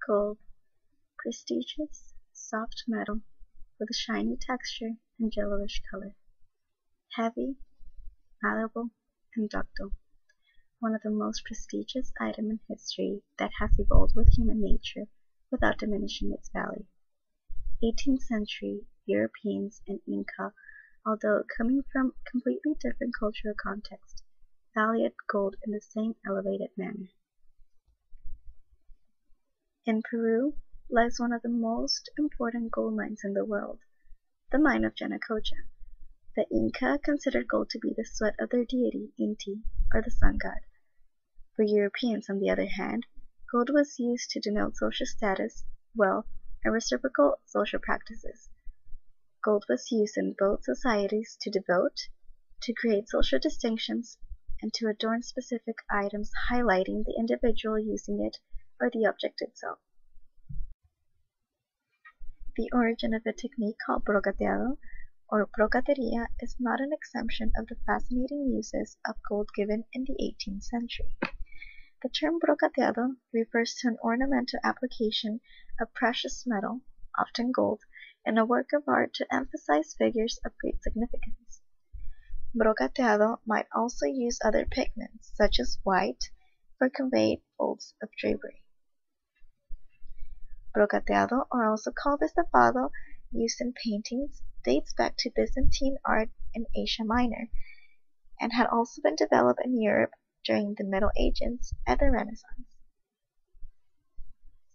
Gold, prestigious, soft metal with a shiny texture and yellowish color. Heavy, malleable, and ductile. One of the most prestigious items in history that has evolved with human nature without diminishing its value. 18th century Europeans and Inca, although coming from completely different cultural contexts, valued gold in the same elevated manner. In Peru lies one of the most important gold mines in the world, the mine of Yanacocha. The Inca considered gold to be the sweat of their deity, Inti, or the sun god. For Europeans, on the other hand, gold was used to denote social status, wealth, and reciprocal social practices. Gold was used in both societies to devote, to create social distinctions, and to adorn specific items highlighting the individual using it or the object itself. The origin of a technique called brocateado, or brocateria, is not an exemption of the fascinating uses of gold given in the 18th century. The term brocateado refers to an ornamental application of precious metal, often gold, in a work of art to emphasize figures of great significance. Brocateado might also use other pigments, such as white, for conveyed folds of drapery. Brocateado, or also called estafado, used in paintings, dates back to Byzantine art in Asia Minor, and had also been developed in Europe during the Middle Ages and the Renaissance.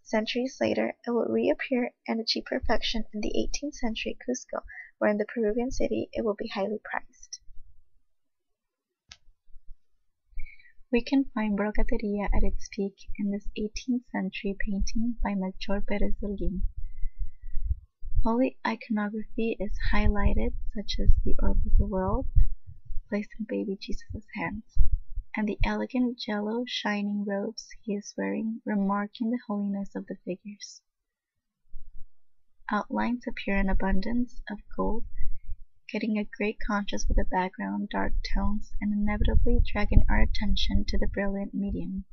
Centuries later, it will reappear and achieve perfection in the 18th century Cusco, where in the Peruvian city it will be highly prized. We can find brocateria at its peak in this 18th century painting by Melchor Pérez Holguín. Holy iconography is highlighted, such as the orb of the world, placed in baby Jesus' hands, and the elegant yellow shining robes he is wearing, remarking the holiness of the figures. Outlines appear in abundance of gold, getting a great contrast with the background dark tones and inevitably dragging our attention to the brilliant medium.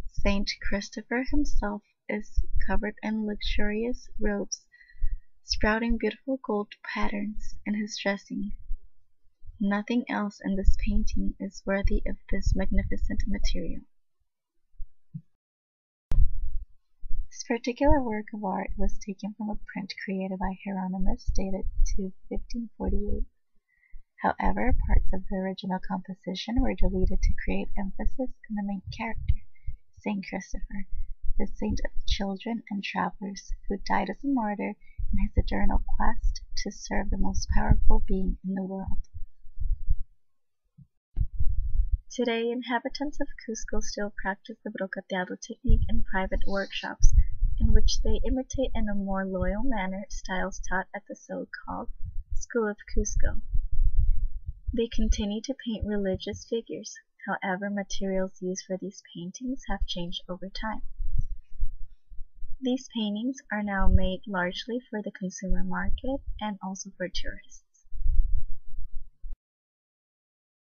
Saint Christopher himself is covered in luxurious robes, sprouting beautiful gold patterns in his dressing. Nothing else in this painting is worthy of this magnificent material. This particular work of art was taken from a print created by Hieronymus dated to 1548. However, parts of the original composition were deleted to create emphasis in the main character, Saint Christopher, the saint of children and travelers, who died as a martyr in his eternal quest to serve the most powerful being in the world. Today, inhabitants of Cusco still practice the brocateado technique in private workshops, in which they imitate in a more loyal manner styles taught at the so-called School of Cusco. They continue to paint religious figures, however materials used for these paintings have changed over time. These paintings are now made largely for the consumer market and also for tourists.